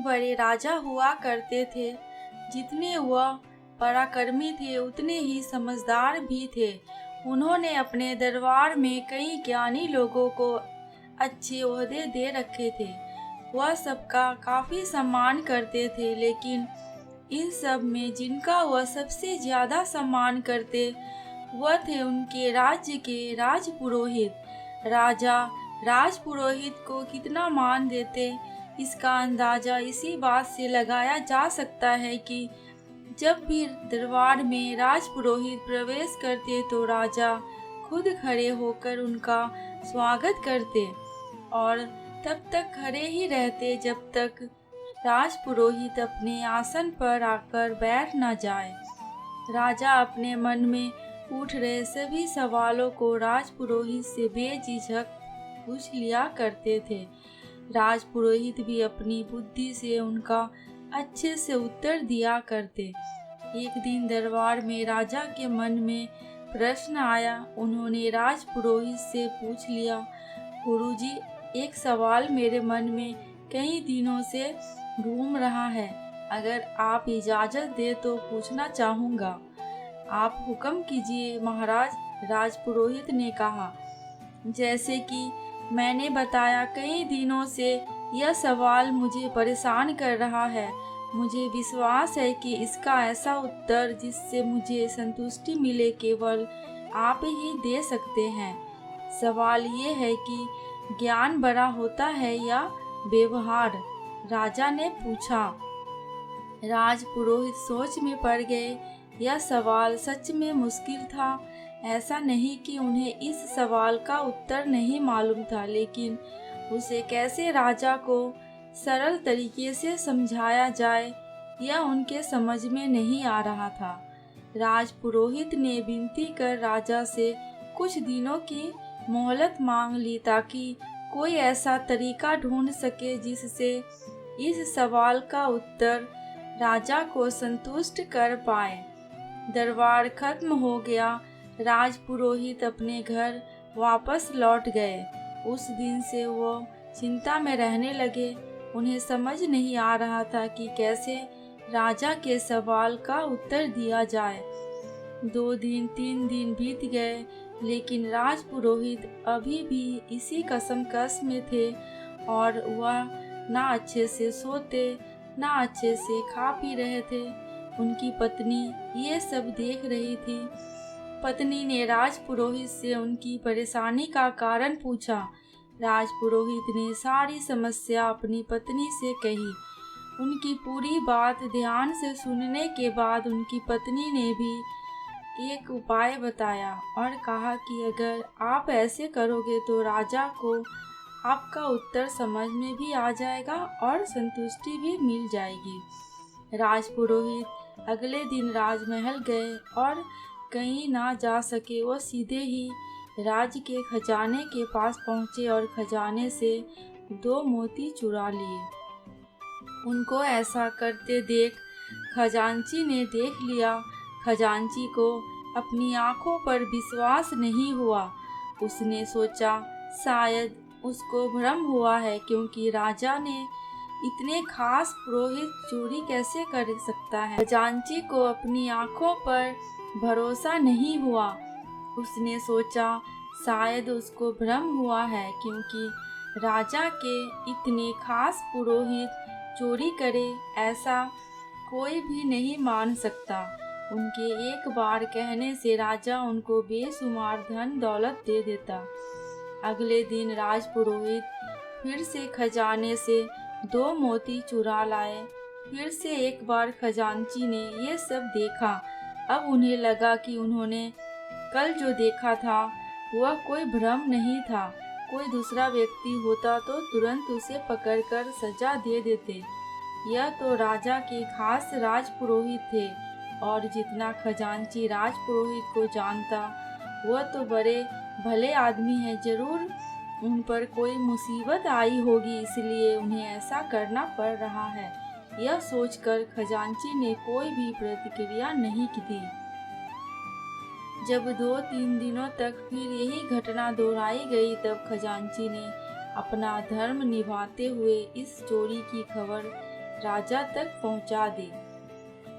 बड़े राजा हुआ करते थे। जितने वह पराक्रमी थे उतने ही समझदार भी थे। उन्होंने अपने दरबार में कई ज्ञानी लोगों को अच्छे ओहदे दे रखे थे। वह सबका काफी सम्मान करते थे, लेकिन इन सब में जिनका वह सबसे ज्यादा सम्मान करते वह थे उनके राज्य के राजपुरोहित। राजा राजपुरोहित को कितना मान देते, इसका अंदाजा इसी बात से लगाया जा सकता है कि जब भी दरबार में राजपुरोहित प्रवेश करते तो राजा खुद खड़े होकर उनका स्वागत करते और तब तक खड़े ही रहते जब तक राजपुरोहित अपने आसन पर आकर बैठ न जाए। राजा अपने मन में उठ रहे सभी सवालों को राजपुरोहित से बेझिझक पूछ लिया करते थे। राजपुरोहित भी अपनी बुद्धि से उनका अच्छे से उत्तर दिया करते। एक दिन दरबार में राजा के मन में प्रश्न आया। उन्होंने राजपुरोहित से पूछ लिया, गुरुजी, एक सवाल मेरे मन में कई दिनों से घूम रहा है। अगर आप इजाजत दे तो पूछना चाहूँगा। आप हुक्म कीजिए महाराज, राजपुरोहित ने कहा। जैसे कि मैंने बताया, कई दिनों से यह सवाल मुझे परेशान कर रहा है। मुझे विश्वास है कि इसका ऐसा उत्तर जिससे मुझे संतुष्टि मिले केवल आप ही दे सकते हैं। सवाल ये है कि ज्ञान बड़ा होता है या व्यवहार? राजा ने पूछा। राजपुरोहित सोच में पड़ गए। यह सवाल सच में मुश्किल था। ऐसा नहीं कि उन्हें इस सवाल का उत्तर नहीं मालूम था, लेकिन उसे कैसे राजा को सरल तरीके से समझाया जाए यह उनके समझ में नहीं आ रहा था। राजपुरोहित ने विनती कर राजा से कुछ दिनों की मोहलत मांग ली ताकि कोई ऐसा तरीका ढूंढ सके जिससे इस सवाल का उत्तर राजा को संतुष्ट कर पाए। दरबार खत्म हो गया। राजपुरोहित अपने घर वापस लौट गए। उस दिन से वो चिंता में रहने लगे। उन्हें समझ नहीं आ रहा था कि कैसे राजा के सवाल का उत्तर दिया जाए। 2 दिन 3 दिन बीत गए, लेकिन राजपुरोहित अभी भी इसी कशमकश में थे और वह ना अच्छे से सोते ना अच्छे से खा पी रहे थे। उनकी पत्नी ये सब देख रही थी। पत्नी ने राजपुरोहित से उनकी परेशानी का कारण पूछा। राजपुरोहित ने सारी समस्या अपनी पत्नी से कही। उनकी पूरी बात ध्यान से सुनने के बाद उनकी पत्नी ने भी एक उपाय बताया और कहा कि अगर आप ऐसे करोगे तो राजा को आपका उत्तर समझ में भी आ जाएगा और संतुष्टि भी मिल जाएगी। राजपुरोहित अगले दिन राजमहल गए और कहीं ना जा सके। वो सीधे ही राज्य के खजाने के पास पहुंचे और खजाने से 2 मोती चुरा लिए। उनको ऐसा करते देख खजांची ने देख लिया। खजांची को अपनी आंखों पर विश्वास नहीं हुआ। उसने सोचा शायद उसको भ्रम हुआ है, क्योंकि राजा ने इतने खास पुरोहित चोरी कैसे कर सकता है। खजांची को अपनी आंखों पर भरोसा नहीं हुआ। उसने सोचा शायद उसको भ्रम हुआ है, क्योंकि राजा के इतने खास पुरोहित चोरी करे ऐसा कोई भी नहीं मान सकता। उनके एक बार कहने से राजा उनको बेशुमार धन दौलत दे देता। अगले दिन राजपुरोहित फिर से खजाने से 2 मोती चुरा लाए। फिर से एक बार खजांची ने ये सब देखा। अब उन्हें लगा कि उन्होंने कल जो देखा था वह कोई भ्रम नहीं था। कोई दूसरा व्यक्ति होता तो तुरंत उसे पकड़कर सजा दे देते। यह तो राजा के खास राजपुरोहित थे और जितना खजांची राजपुरोहित को जानता वह तो बड़े भले आदमी है। जरूर उन पर कोई मुसीबत आई होगी, इसलिए उन्हें ऐसा करना पड़ रहा है। यह सोचकर खजांची ने कोई भी प्रतिक्रिया नहीं की थी। जब 2-3 दिनों तक फिर यही घटना दोहराई गई, तब खजांची ने अपना धर्म निभाते हुए इस चोरी की खबर राजा तक पहुंचा दे।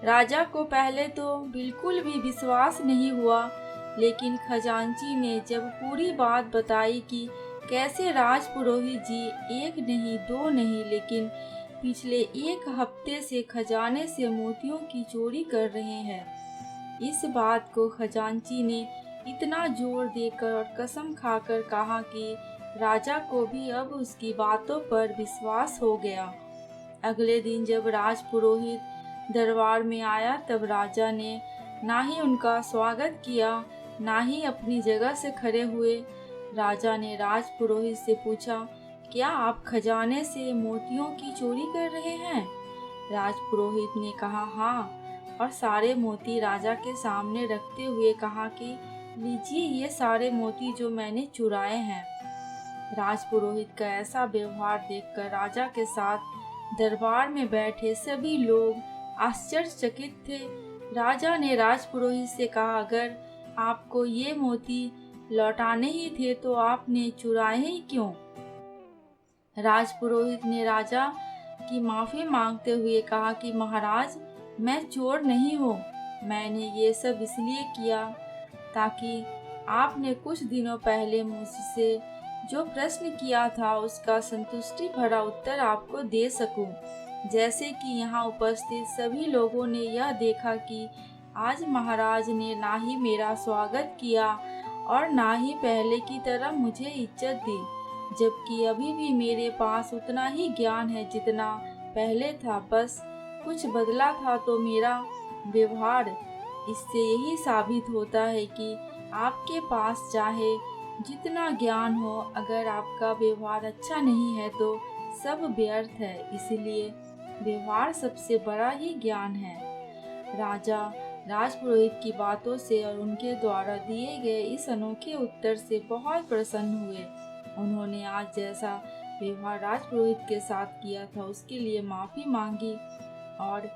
राजा को पहले तो बिल्कुल भी विश्वास नहीं हुआ, लेकिन खजांची ने जब पूरी बात बताई कि कैसे राजपुरोहित जी एक नहीं दो नहीं लेकिन पिछले 1 हफ्ते से खजाने से मोतियों की चोरी कर रहे हैं, इस बात को खजांची ने इतना जोर देकर और कसम खाकर कहा कि राजा को भी अब उसकी बातों पर विश्वास हो गया। अगले दिन जब राजपुरोहित दरबार में आया तब राजा ने ना ही उनका स्वागत किया, ना ही अपनी जगह से खड़े हुए। राजा ने राजपुरोहित से पूछा, क्या आप खजाने से मोतियों की चोरी कर रहे हैं? राजपुरोहित ने कहा हाँ, और सारे मोती राजा के सामने रखते हुए कहा कि लीजिए ये सारे मोती जो मैंने चुराए हैं। राजपुरोहित का ऐसा व्यवहार देखकर राजा के साथ दरबार में बैठे सभी लोग आश्चर्यचकित थे। राजा ने राजपुरोहित से कहा, अगर आपको ये मोती लौटाने ही थे तो आपने चुराए ही क्यों? राजपुरोहित ने राजा की माफी मांगते हुए कहा कि महाराज, मैं चोर नहीं हूँ। मैंने ये सब इसलिए किया ताकि आपने कुछ दिनों पहले मुझसे जो प्रश्न किया था उसका संतुष्टि भरा उत्तर आपको दे सकूं। जैसे कि यहाँ उपस्थित सभी लोगों ने यह देखा कि आज महाराज ने ना ही मेरा स्वागत किया और ना ही पहले की तरह मुझे इज्जत दी, जबकि अभी भी मेरे पास उतना ही ज्ञान है जितना पहले था, बस कुछ बदला था तो मेरा व्यवहार। इससे यही साबित होता है कि आपके पास चाहे जितना ज्ञान हो, अगर आपका व्यवहार अच्छा नहीं है तो सब व्यर्थ है। इसलिए व्यवहार सबसे बड़ा ही ज्ञान है। राजा राजपुरोहित की बातों से और उनके द्वारा दिए गए इस अनोखे उत्तर से बहुत प्रसन्न हुए। उन्होंने आज जैसा व्यवहार राजपुरोहित के साथ किया था उसके लिए माफ़ी मांगी और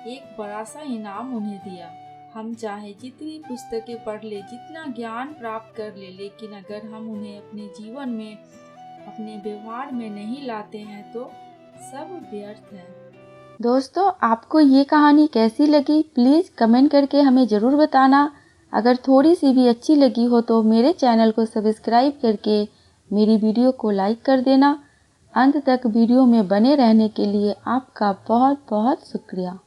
एक बड़ा सा इनाम उन्हें दिया। हम चाहे जितनी पुस्तकें पढ़ ले, जितना ज्ञान प्राप्त कर ले, लेकिन अगर हम उन्हें अपने जीवन में, अपने व्यवहार में नहीं लाते हैं तो सब व्यर्थ है। दोस्तों, आपको ये कहानी कैसी लगी प्लीज़ कमेंट करके हमें ज़रूर बताना। अगर थोड़ी सी भी अच्छी लगी हो तो मेरे चैनल को सब्सक्राइब करके मेरी वीडियो को लाइक कर देना। अंत तक वीडियो में बने रहने के लिए आपका बहुत बहुत शुक्रिया।